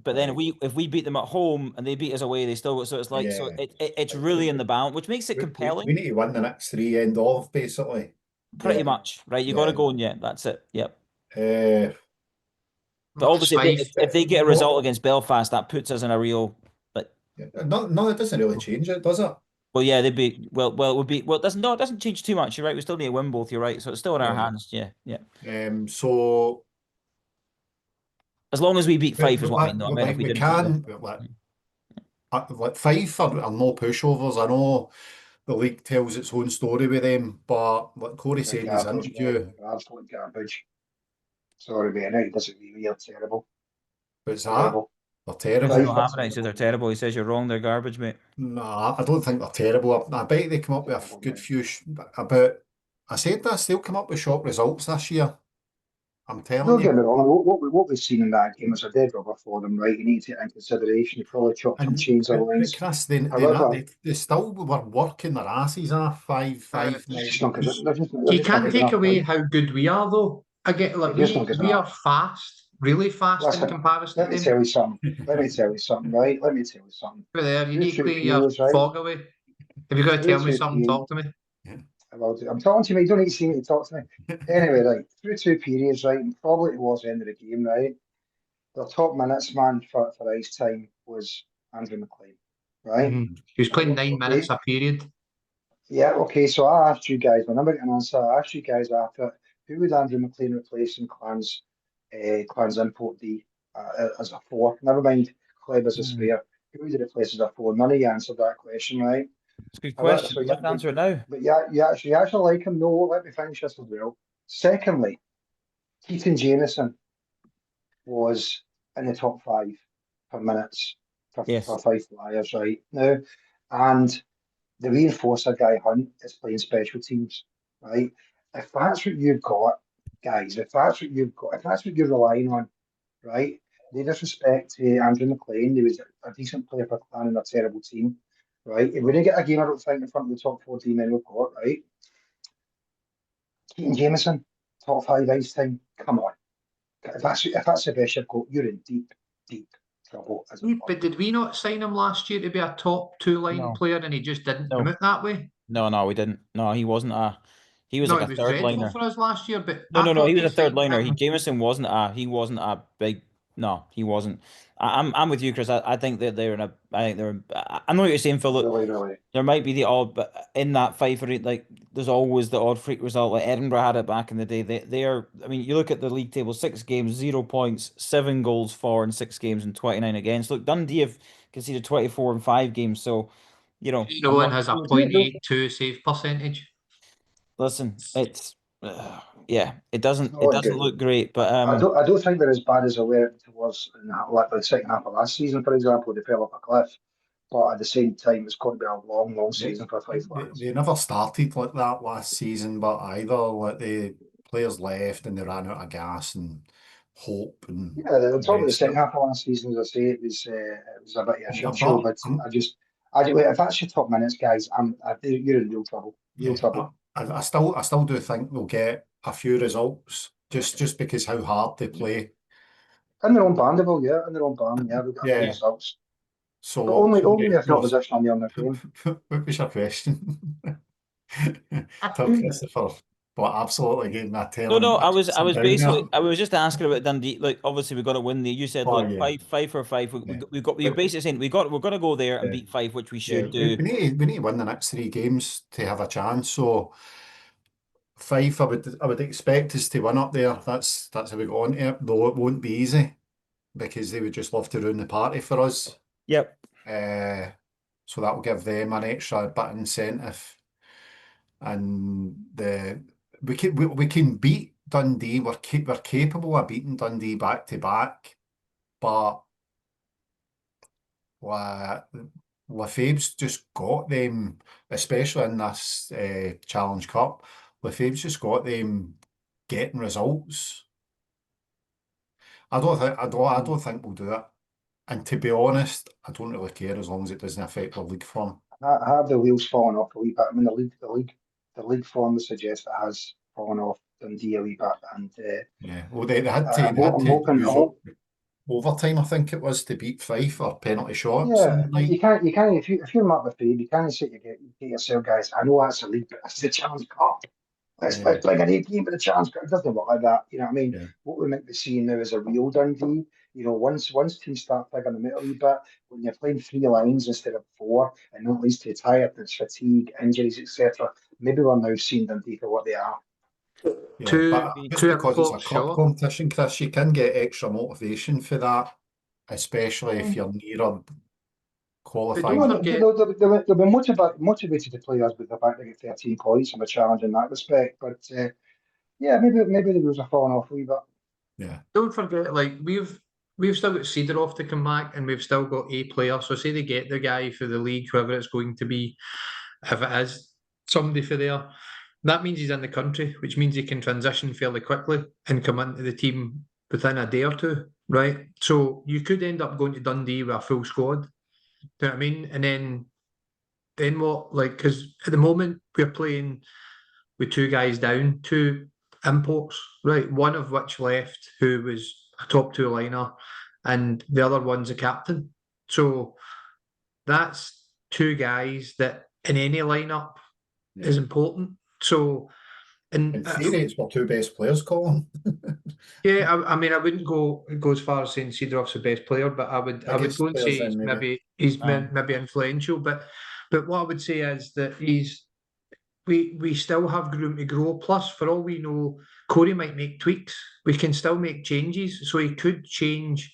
but then if right. we beat them at home and they beat us away, they still so it's like so Yeah. it's really in the balance, which makes it We compelling, need to win the next 3 end of, basically. pretty Get, much, right? You got to yeah. go and yeah, that's it. Yep. Uh, But What's obviously, if 5? they, if they get a what? result against Belfast, that puts us in a real like. No, no, it doesn't really change it, does it? Well, yeah, they'd be it would be well. It doesn't change too much. You're right. We still need to win both. You're right. So it's still in our Yeah. hands. Yeah, yeah. So As long as we beat but, Fife is but what I mean. Though I mean, if like we we didn't beat them, can like Fife are no pushovers. I know the league tells its own story with them, but like Corey They're said in his garbage, mate. interview, They're absolute garbage. Sorry, mate. I disagree with you. They're terrible. what's that? Terrible. They're says you're terrible. not Fife are having it. He says they're terrible. terrible. He says you're wrong. They're garbage, mate. Nah, I don't think they're terrible. I bet they come up with a Terrible, good mate. few. About I said this, they'll come up with shock results this year. I'm telling Don't you. get me wrong. What we've seen in that game is a dead rubber for them, right? You need to take in consideration. You probably chopped and changed their But lines. Chris, However, they still were working their asses off Uh, five they're night. just not good. They're you just not can't good take enough, away right? how good we are, though. Again, like They're just not good we are enough. fast, really fast in Listen, comparison let to me them. tell you something. Let me tell you something, right? Let me tell you something. Over there, Through two uniquely, you're periods, right? fog away. If you're going to Through tell me two something, periods. talk to me. I'm talking to me. You don't need to see me to talk to me. Anyway, right. Through two periods, right, and probably towards the end of the game, right? The top minutes man for ice time was Andrew McLean, right? He was playing Right. 9 minutes Okay. a period. Yeah, okay. So I asked you guys, my number an answer. I asked you guys after who would Andrew McLean replace in Clan's import D as a four? Never mind Cleb as a Hmm. spare. Who would he replace as a four? None of you answered that question, right? It's a good However, question. so yeah, Let's answer it now. but yeah, you actually like him. No, let me finish this as well. Secondly, Keaton Jameson was in the top five for minutes Yes. for Fife Flyers right now, and the reinforcer guy Hunt is playing special teams, right? If that's what you've got, guys, if that's what you've got, if that's what you're relying on, right? No disrespect to Andrew McLean, he was a decent player for Clan and a terrible team, right? If we didn't get a game, I don't think, in front of the top 14 men we've got, right? Keaton Jameson, top five ice time, come on. If that's the best you've got, you're in deep, deep trouble as a club. But did we not sign him last year to be a top 2 line No. player and he just didn't come No. out that way? No, we didn't. No, he wasn't a. He was No, like he a was third dreadful liner. for us last year, but No, I no, no. He thought was they a third signed liner. him. Jameson wasn't a. He wasn't a big. No, he wasn't. I'm with you, Chris. I think that they're in a. I think they're. I know what you're saying, Phil. Look, Really, really. there might be the odd, but in that Fifer, like there's always the odd freak result. Like Edinburgh had it back in the day. They are. I mean, you look at the league table: 6 games, 0 points, 7 goals for in 6 games, and 29 against. Look, Dundee have conceded 24 in 5 games. So, No I'm one not. has a Those, 0.82 save percentage. Listen, yeah, it It's doesn't not it looking doesn't good. look great. But I don't think they're as bad as I were it was in like the second half of last season, for example. They fell off a cliff, but at the same time, it's going to be a long, long They, season for Fife they, fans. they never started like that last season, but either like the players left and they ran out of gas and hope and Yeah, on the top of the rest of second it. half of last season, as I say, it was a bit of a shit show. But But if that's your top minutes, guys, you're in real trouble. Real yeah, trouble. I still do think they'll get a few results just because how hard they play. In their own bandable, yeah, in their own band, yeah, we've got a few Yeah. results. But So only if the Ross, opposition are near their game. what was your question? Tell Christopher what absolutely gave me a no, telling no, a I sit was down there. basically I was just asking about Dundee. Like, obviously, we got to win the. You said, Oh look, yeah, five for five. yeah. We got. You're But basically saying we're going to go there and yeah, beat Fife, which we yeah, should do. we need to win the next three games to have a chance. So five, I would expect us to win up there. That's how we got on to it. Though it won't be easy because they would just love to ruin the party for us. Yep. Uh, so that will give them an extra bit of incentive. And we can beat Dundee. We're capable of beating Dundee back to back, but La Lefebvre's just got them, especially in this Challenge Cup. Lefebvre's just got them getting results. I don't think we'll do it. And to be honest, I don't really care as long as it doesn't affect the league form. Have the wheels fallen off a wee bit? I mean, the league form suggests it has fallen off Dundee a wee bit, and Yeah. Well, they had to I'm hoping. use up overtime, I think it was, to beat Fife or penalty shots on Yeah, the but night. you can't if you're Mark Lefebvre, you can't say you get yourself, guys. I know that's a league, but it's the Challenge Cup. Yeah, Let's play an 18 for the Challenge Cup. It doesn't work like that. You know what I mean? yeah, What we might be seeing now is a real Dundee. You know, once teams start figuring them out a wee bit, when you're playing three lines instead of four, and not least to tiredness, fatigue, injuries, etc. Maybe we're now seeing Dundee for what they are. yeah. To But Maybe. just to because it's a import cup shot. competition, Chris, you can get extra motivation for that, especially if Mm. you're near But don't No, qualifying. forget, they'll be motivated to play us with the fact they get 13 points from a challenge in that respect. But yeah, maybe the wheels are falling off a wee bit. Yeah, don't forget, like we've still got Seedorf to come back, and we've still got a player. So say they get the guy for the league, whoever it's going to be, if it is somebody for there, that means he's in the country, which means he can transition fairly quickly and come into the team within a day or two, right? So you could end up going to Dundee with a full squad. Do you know what I mean? And then what? Like, because at the moment we're playing with two guys down, two imports, right? One of which left, who was a top two liner, and the other one's a captain. So that's two guys that in any lineup is yeah. important. So, In and theory, it's our two best players, Colin. yeah, I mean, I wouldn't go as far as saying Seedorf's the best player, but I would Biggest go and players say in maybe. he's Aye. maybe influential. But what I would say is that we still have room to grow. Plus, for all we know, Corey might make tweaks. We can still make changes. So he could change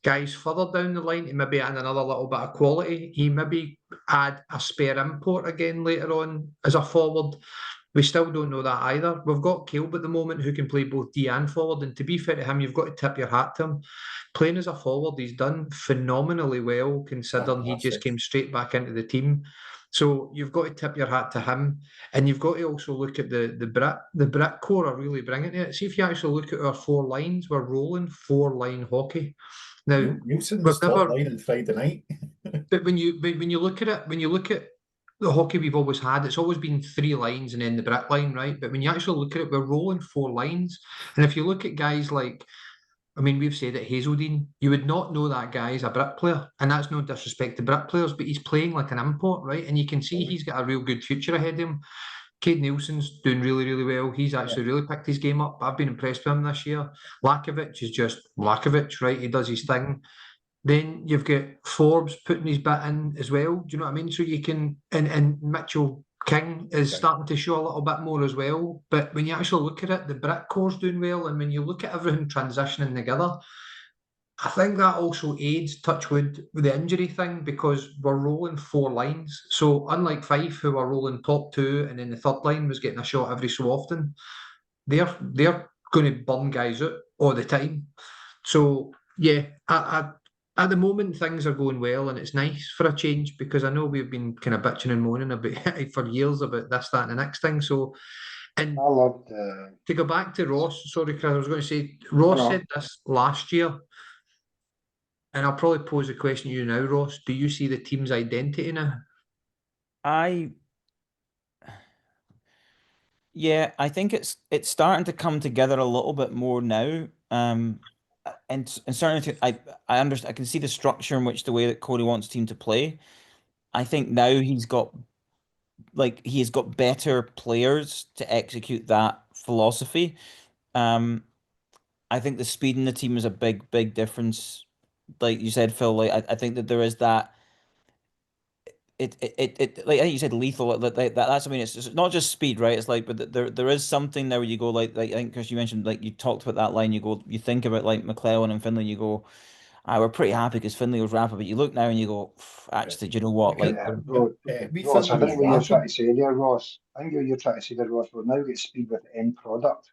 guys further down the line to maybe add another little bit of quality. He maybe add a spare import again later on as a forward. We still don't know that either. We've got Caleb at the moment who can play both D and forward. And to be fair to him, you've got to tip your hat to him. Playing as a forward, he's done phenomenally well, considering he just Fantastic. came straight back into the team. So you've got to tip your hat to him, and you've got to also look at the Brit core are really bringing it. See if you actually look at our four lines, we're rolling four line hockey. Now Nielsen we've was top never, line on Friday night. but when you look at it, when you look at the hockey we've always had, it's always been three lines and then the Brit line, right? But when you actually look at it, we're rolling four lines, and if you look at guys like, I mean, we've said it, Hazeldine, you would not know that guy is a Brit player. And that's no disrespect to Brit players, but he's playing like an import, right? And you can see he's got a real good future ahead of him. Cade Nielsen's doing really, really well. He's actually really picked his game up. I've been impressed with him this year. Lakovic is just Lakovic, right? He does his thing. Then you've got Forbes putting his bit in as well. Do you know what I mean? So you can, and Mitchell King is Okay. starting to show a little bit more as well. But when you actually look at it, the Brit core's doing well. And when you look at everything transitioning together, I think that also aids Touchwood with the injury thing because we're rolling four lines. So unlike Fife, who are rolling top two and then the third line was getting a shot every so often, they're going to burn guys out all the time. So yeah, at the moment things are going well, and it's nice for a change because I know we've been kind of bitching and moaning about for years about this, that, and the next thing. So, and I loved. to go back to Ross, sorry, Chris, I was going to say I Ross said know. this last year, and I'll probably pose a question to you now, Ross. Do you see the team's identity now? I Yeah, I think it's starting to come together a little bit more now. And starting to I understand I can see the structure in which the way that Cody wants the team to play. I think now he has got better players to execute that philosophy. Um, I think the speed in the team is a big difference. Like you said, Phil, like I think that there is that like I think you said lethal that's I mean it's not just speed, right? It's like but there is something there where you go like I think Chris, you mentioned, like you talked about that line, you go, you think about like McClellan and Finlay, you go, I we're pretty happy because Finlay was rapper, but you look now and you go, actually, do you know what, Look at like Yeah, we Ross. I Finley think was what you're trying rapping. to say there, Ross. I think what you're trying to say there, Ross. We've now got speed with end product.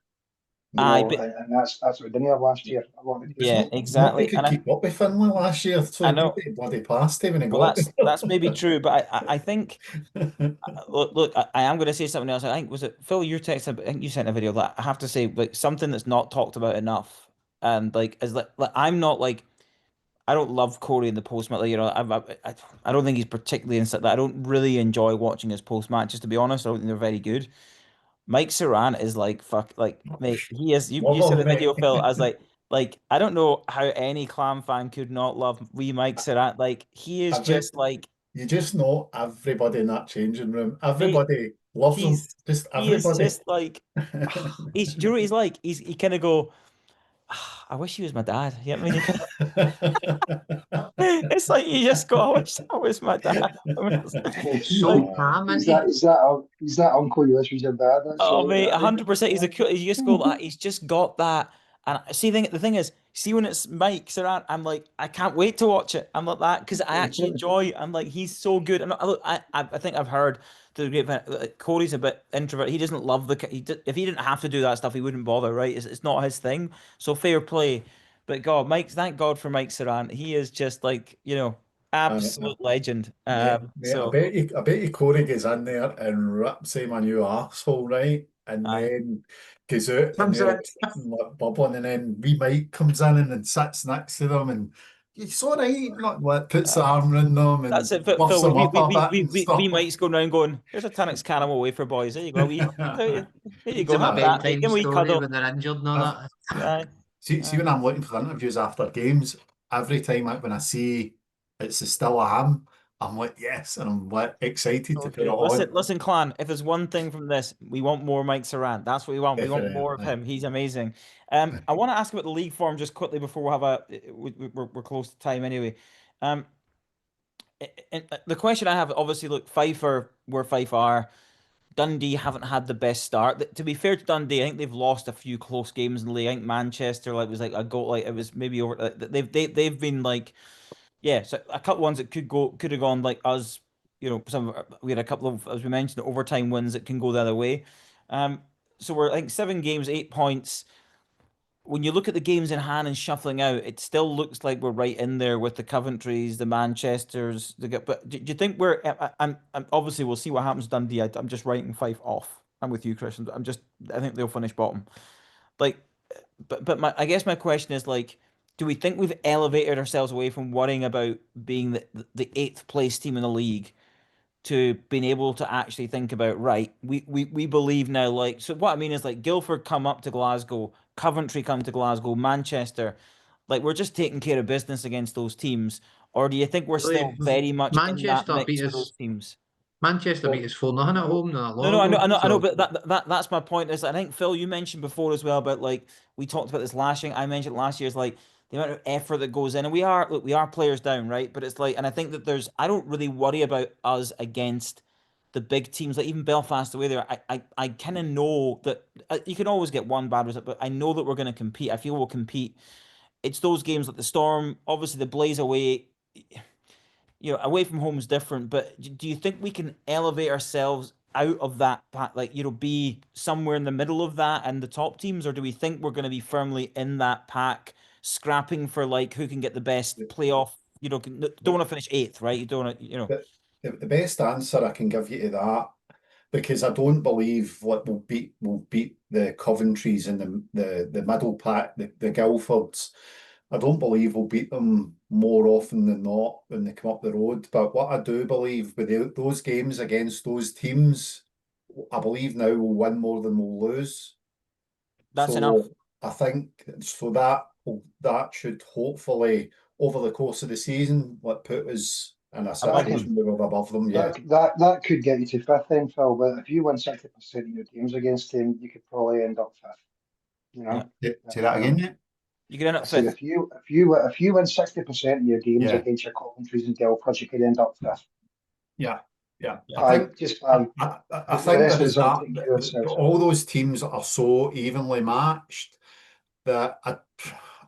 I but And that's what we didn't have last year. A lot of There's yeah, teams. nobody exactly, could keep up with Finley last year, so I know, nobody bloody passed him when he well got that's maybe true, but I think there. look, I am going to say something else. I think was it Phil, your text, I think you sent a video that I have to say, like, something that's not talked about enough, and like is like I'm not like, I don't love Corey in the post match. Like, I don't think he's particularly inside that. I don't really enjoy watching his post matches, to be honest. I don't think they're very good. Mike Saran is like fuck, like mate. He is. You Love said him, the video, mate. Phil. I was like I don't know how any Clam fan could not love wee Mike Saran. Like he is Every, just like you just know everybody in that changing room. mate. Everybody loves him. Just He is everybody. just like he's. Do you know what he's like? He kind of go. I wish he was my dad. You know what I mean? It's like you just go, I wish that was my dad. I mean, it's So like, calm, Is isn't that he? is that is that uncle you wish was your dad? That's oh right. mate, Aye. 100%. He's a cool. You just go like he's just got that. And see, the thing is, see when it's Mike Saran, I'm like, I can't wait to watch it. I'm like that because I actually enjoy. I'm like, he's so good. And look, I think I've heard the great like, Corey's a bit introvert. He doesn't love if he didn't have to do that stuff, he wouldn't bother. Right? It's not his thing. So fair play. But God, thank God for Mike Saran. He is just like Uh, absolute legend. mate, So I bet you Corey gets in there and rips him a new arsehole, right? And I then goes out and Comes they're in. like bubbling, and then wee Mike comes in and then sits next to them and he's all right, not what puts the arm around them that's and it, buffs Phil. them up a bit and We stuff. might go around going, here's a Tunnocks Caramel wafer, boys. There you go. Here you Reads go. him a Have that, mate. bedtime Give me a wee story cuddle. when they're injured and all I've, that. Aye, see aye. when I'm looking for the interviews after games, every time when I see it's a still a ham, I'm like, yes, and I'm like excited to So put it good. on. Listen, clan. If there's one thing from this, we want more Mike Saran. That's what we want. We want more of Definitely. him. He's amazing. I want to ask about the league form just quickly before we have we're close to time anyway. Um, and the question I have, obviously, look, Fife are where Fife are. Dundee haven't had the best start. To be fair to Dundee, I think they've lost a few close games in the league. I think Manchester was like a goal, like it was maybe over. They've been like, yeah, so a couple ones that could have gone like us. We had a couple of, as we mentioned, overtime wins that can go the other way. Um, so we're, I think, 7 games, 8 points. When you look at the games in hand and shuffling out, it still looks like we're right in there with the Coventrys, the Manchesters. But do you think we're? I'm obviously we'll see what happens to Dundee. I'm just writing Fife off. I'm with you, Christian. I think they'll finish bottom. Like, but I guess my question is like, do we think we've elevated ourselves away from worrying about being the eighth place team in the league to being able to actually think about, right, we believe now, like, so what I mean is like Guildford come up to Glasgow, Coventry come to Glasgow, Manchester, like we're just taking care of business against those teams, or do you think we're still Really, very much in that Manchester beat mix with those us. teams? Manchester beat Well, us 4-0 at well, home not No, long no, ago. I know, So but that's my point. Is I think Phil, you mentioned before as well about like we talked about this last year. I mentioned last year's like the amount of effort that goes in, and we are players down, right? But it's like, and I think that I don't really worry about us against the big teams, like even Belfast away there. I kind of know that you can always get one bad result, but I know that we're going to compete. I feel we'll compete. It's those games like the Storm, obviously the Blaze away. Away from home is different, but do you think we can elevate ourselves out of that pack, like, be somewhere in the middle of that and the top teams, or do we think we're going to be firmly in that pack, scrapping for like who can get the best The, playoff? Don't want to finish eighth, right? You don't want to, the best answer I can give you to that, because I don't believe what will beat the Coventrys and the middle pack, the Guildfords. I don't believe we'll beat them more often than not when they come up the road. But what I do believe with those games against those teams, I believe now we'll win more than we'll lose. that's enough. So I think so that should hopefully over the course of the season put us in a Above That them. situation where we're above them. Yeah, that could get you to fifth then, Phil. But if you win 60% of your games against him, you could probably end up fifth. You Yeah. know, say that again. Yeah, You can end I up said fifth. if you win 60% of your games yeah, against your Coventries and Guildfords, you could end up fifth. yeah, yeah. Yeah. I think Just I, by I, I the think rest there of the is result that, taking care of itself. all those teams are so evenly matched that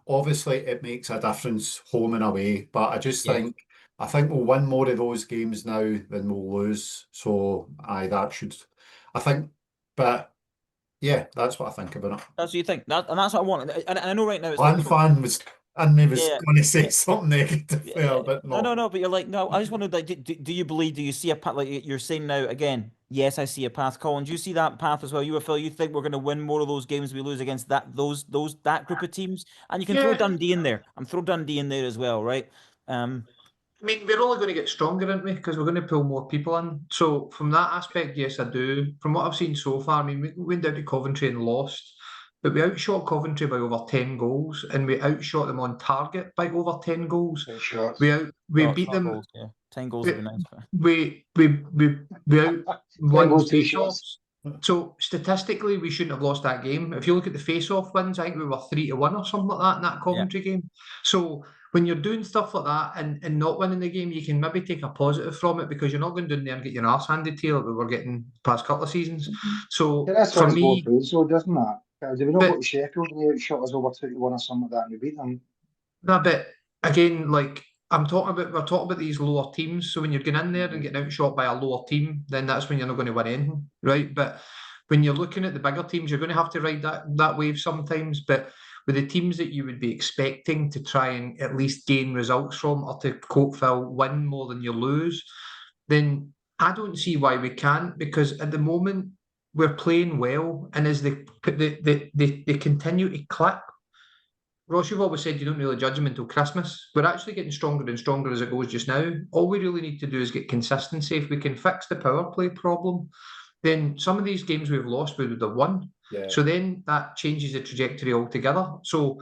obviously it makes a difference home and away. But I just Yeah. think I think we'll win more of those games now than we'll lose. So that should I think, but yeah, that's what I think about it. That's what you think. And that's what I want. And I know right now it's like, One fan was and he was yeah, going to say yeah. something negative Yeah, there, yeah. but No, no, no. no. But you're like, no. I just wanted like, do you believe? Do you see a path? Like you're saying now again? Yes, I see a path. Colin, do you see that path as well? You, Phil, you think we're going to win more of those games we lose against that group of teams? And you can throw Yeah, Dundee in there. I'm throw Dundee in there as well, right? Um, I mean, we're only going to get stronger, aren't we? Because we're going to pull more people in. So from that aspect, yes, I do. From what I've seen so far, I mean, we went down to Coventry and lost, but we outshot Coventry by over 10 goals, and we outshot them on target by over 10 goals. Ten shots. We beat shot them. goals. Yeah, 10 goals We would be nice. we out 10 won goals, 2 shots. face-offs. So statistically, we shouldn't have lost that game. If you look at the face-off wins, I think we were 3-1 or something like that in that Yeah. Coventry game. So when you're doing stuff like that and not winning the game, you can maybe take a positive from it because you're not going down there and get your arse handed to you like we were getting the past couple of seasons. So Tennis for wins both me, ways, though, doesn't that? Did we not go but to Sheffield and they outshot us over 2-1 or something like that and we beat them? no, but again, like we're talking about these lower teams. So when you're getting in there and getting outshot by a lower team, then that's when you're not going to win anything, right? But when you're looking at the bigger teams, you're going to have to ride that wave sometimes. But with the teams that you would be expecting to try and at least gain results from, or to quote Phil, win more than you lose, then I don't see why we can't. Because at the moment we're playing well, and as they continue to click. Ross, you've always said you don't really judge them until Christmas. We're actually getting stronger and stronger as it goes just now. All we really need to do is get consistency. If we can fix the power play problem, then some of these games we've lost, we would have won. Yeah, So then that changes the trajectory altogether. So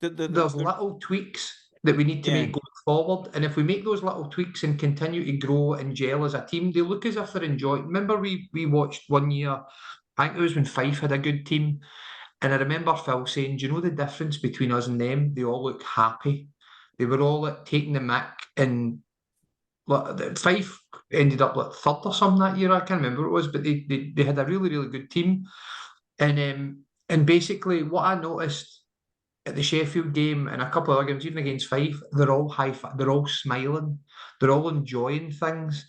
there's The little tweaks that we need to yeah. make going forward. And if we make those little tweaks and continue to grow and gel as a team, they look as if they're enjoying. Remember, we watched one year, I think it was when Fife had a good team. And I remember Phil saying, do you know the difference between us and them? They all look happy. They were all like, taking the mick, and like, Fife ended up like third or something that year. I can't remember what it was, but they had a really, really good team. And basically what I noticed at the Sheffield game and a couple of other games, even against Fife, they're all they're all smiling, they're all enjoying things,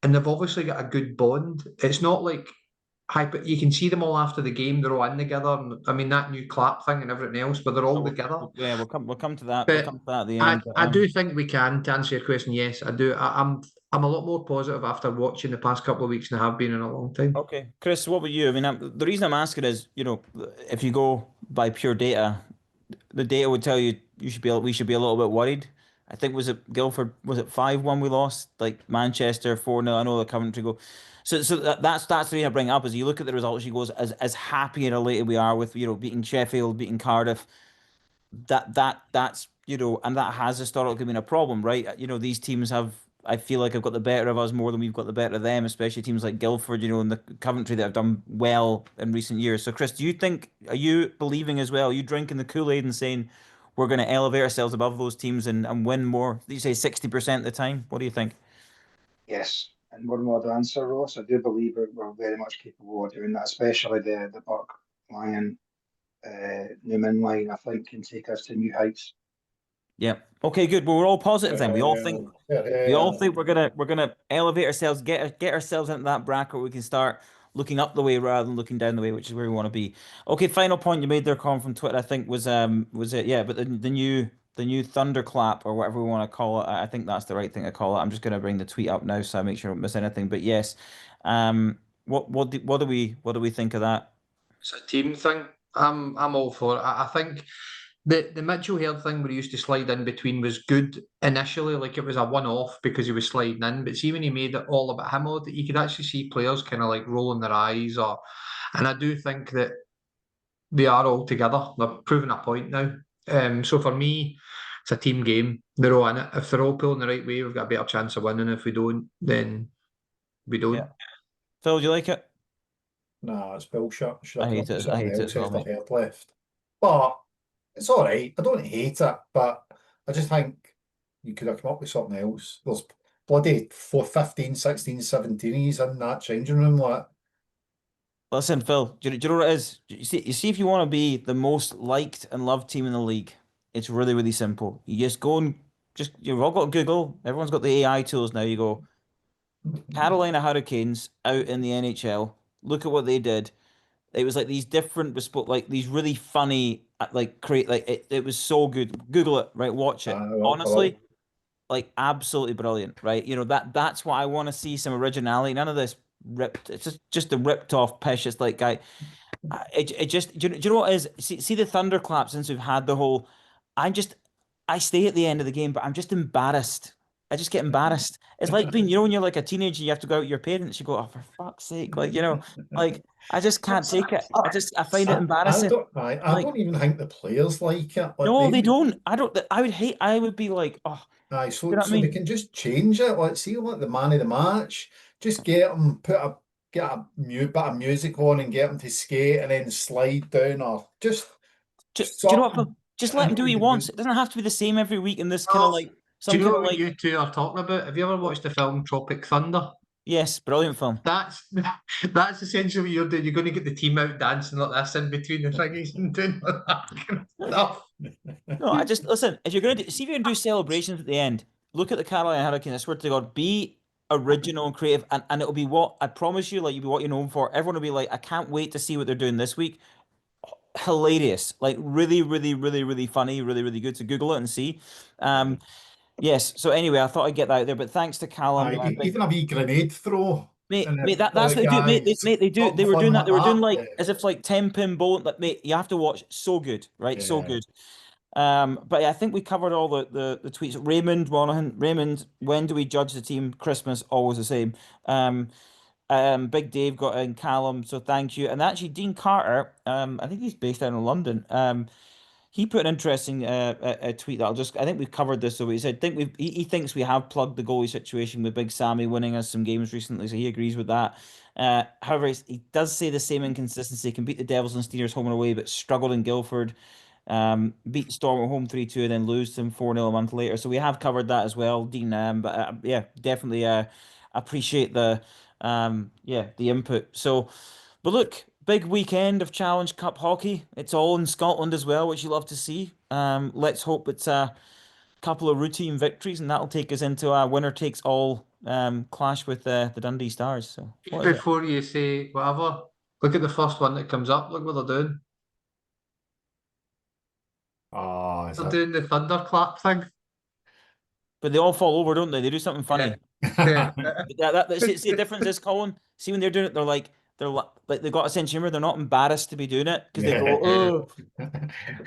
and they've obviously got a good bond. It's not like hyper. You can see them all after the game; they're all in together. And, I mean that new clap thing and everything else, but they're all together. Yeah, we'll come to that. We'll But come to that at the I, end. But I do think we can. To answer your question, yes, I do. I'm a lot more positive after watching the past couple of weeks than I have been in a long time. Okay, Chris, what about you? I mean, the reason I'm asking is, if you go by pure data, the data would tell you we should be a little bit worried. I think was it Guildford, was it 5-1 we lost? Like Manchester 4-0. I know the Coventry go. So that's the reason I bring it up is you look at the results, you goes as happy and elated we are with beating Sheffield, beating Cardiff, that's and that has historically been a problem, right? These teams have, I feel like, have got the better of us more than we've got the better of them, especially teams like Guildford, and the Coventry that have done well in recent years. So Chris, are you believing as well, are you drinking the Kool-Aid and saying we're going to elevate ourselves above those teams and win more? You say 60% of the time. What do you think? Yes. And one more to answer, Ross. I do believe we're very much capable of doing that, especially the Buck Lion Newman line, I think, can take us to new heights. Yeah. Okay, good. Well, we're all positive then. We all Yeah. think we're gonna elevate ourselves, get ourselves into that bracket where we can start looking up the way rather than looking down the way, which is where we want to be. Okay, final point you made there, Colin, from Twitter, I think was it, yeah, but the new thunderclap or whatever we want to call it, I think that's the right thing to call it. I'm just gonna bring the tweet up now so I make sure I don't miss anything. But yes, what do we think of that? It's a team thing. I'm all for it. I think the Mitchell Hare thing where he used to slide in between was good initially, like it was a one-off because he was sliding in. But see when he made it all about him, you could actually see players kind of like rolling their eyes or and I do think that they are all together. They're proving a point now. So for me, it's a team game. They're all in it. If they're all pulling the right way, we've got a better chance of winning. If we don't, then we Yeah. don't. Phil, do you like it? Nah, it's bullshit. Should I have come hate up with it. I something hate it else as well, if they mate. had left. But it's all right. I don't hate it, but I just think you could have come up with something else. There's bloody 4, 15, 16, 17s in that changing room. Like, Listen, Phil, do you know what it is? You see, if you want to be the most liked and loved team in the league, it's really, really simple. You just go and you've all got Google. Everyone's got the AI tools now. You go, Carolina Hurricanes out in the NHL. Look at what they did. It was like these different bespoke, like these really funny, like create, like it was so good. Google it, right? Watch it. I will. Honestly, like absolutely brilliant, right? That's what I want to see, some originality. None of this ripped. It's just a ripped off pish. It's like guy. It just do you know what it is? See the thunderclap since we've had the whole. I'm just I stay at the end of the game, but I'm just embarrassed. I just get embarrassed. It's like being, when you're like a teenager, you have to go out with your parents. You go, oh, for fuck's sake, like like I just can't take it. I find it embarrassing. I Like, don't even think the players like it. Like no, they don't. I don't. I would hate. I would be like, oh, you so know what I so they mean? can just change it. Like, see, like the man of the match, just get him, get bit of music on and get him to skate and then slide down or just Do you know what, something. Phil? Just let And him do it what would he be wants. good. It doesn't have to be the same every week in this kind of Well, like do some you kind know of what like. you two are talking about? Have you ever watched the film Tropic Thunder? Yes, brilliant film. That's that's essentially what you're doing. You're going to get the team out dancing like this in between the thingies and doing all that kind of stuff. No, I just listen. If you're gonna see if you're gonna do celebrations at the end, look at the Carolina Hurricanes. I swear to God, be original and creative, and it'll be what I promise you. Like you'll be what you're known for. Everyone will be like, I can't wait to see what they're doing this week. Hilarious, like really, really, really, really funny, really, really good. So Google it and see. Um, yes. So anyway, I thought I'd get that out there. But thanks to Callum, big Even a wee grenade throw mate, and mate. it, That's for what the they do, mate. guys, They do. something They were fun doing that. like They were doing that. like Yeah, as if like 10 pin bowling. Like, mate, you have to watch. So good, right? So yeah. good. But yeah, I think we covered all the tweets. Raymond Monaghan, Raymond, when do we judge the team? Christmas, always the same. Um, Big Dave got in Callum, so thank you. And actually, Dean Carter, I think he's based out in London. He put an interesting a tweet that I think we've covered this. So he said, he thinks we have plugged the goalie situation with Big Sammy winning us some games recently, so he agrees with that. However, he does say the same inconsistency can beat the Devils and Steelers home and away, but struggled in Guildford. Beat Storm at home 3-2 and then lose to them 4-0 a month later. So we have covered that as well, Dean. But yeah, definitely appreciate the input. So, but look, big weekend of Challenge Cup hockey. It's all in Scotland as well, which you love to see. Let's hope it's a couple of routine victories, and that'll take us into a winner takes all clash with the Dundee Stars. So Just what is it? before you say whatever, look at the first one that comes up. Look what they're doing. Ah, is They're it? doing the thunderclap thing. But they all fall over, don't they? They do something Yeah. funny. See, the difference is, Colin. See when they're doing it, they're like they've got a sense of humor. They're not embarrassed to be doing it because they go, Yeah. oh,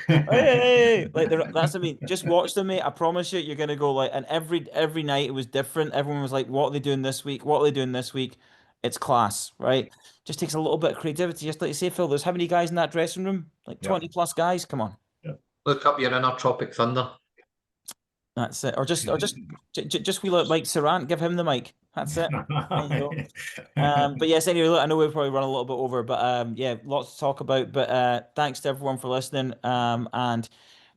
hey, like that's what I mean. Just watch them, mate. I promise you, you're gonna go like. And every night it was different. Everyone was like, what are they doing this week? What are they doing this week? It's class, right? Just takes a little bit of creativity. Just like you say, Phil. There's how many guys in that dressing room? Like Yep. 20 plus guys. Come on. Yep. Look up your inner Tropic Thunder. That's it. Just we let Mike Sarant give him the mic. That's it. There you go. But yes, anyway, look, I know we've probably run a little bit over, but yeah, lots to talk about. But thanks to everyone for listening. And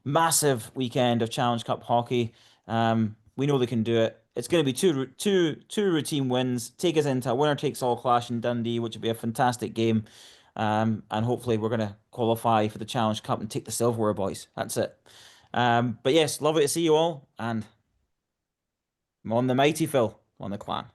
massive weekend of Challenge Cup hockey. We know they can do it. It's going to be two routine wins, take us into a winner takes all clash in Dundee, which will be a fantastic game. And hopefully we're going to qualify for the Challenge Cup and take the silverware, boys. That's it. But yes, lovely to see you all, and on the mighty Phil, on the clan.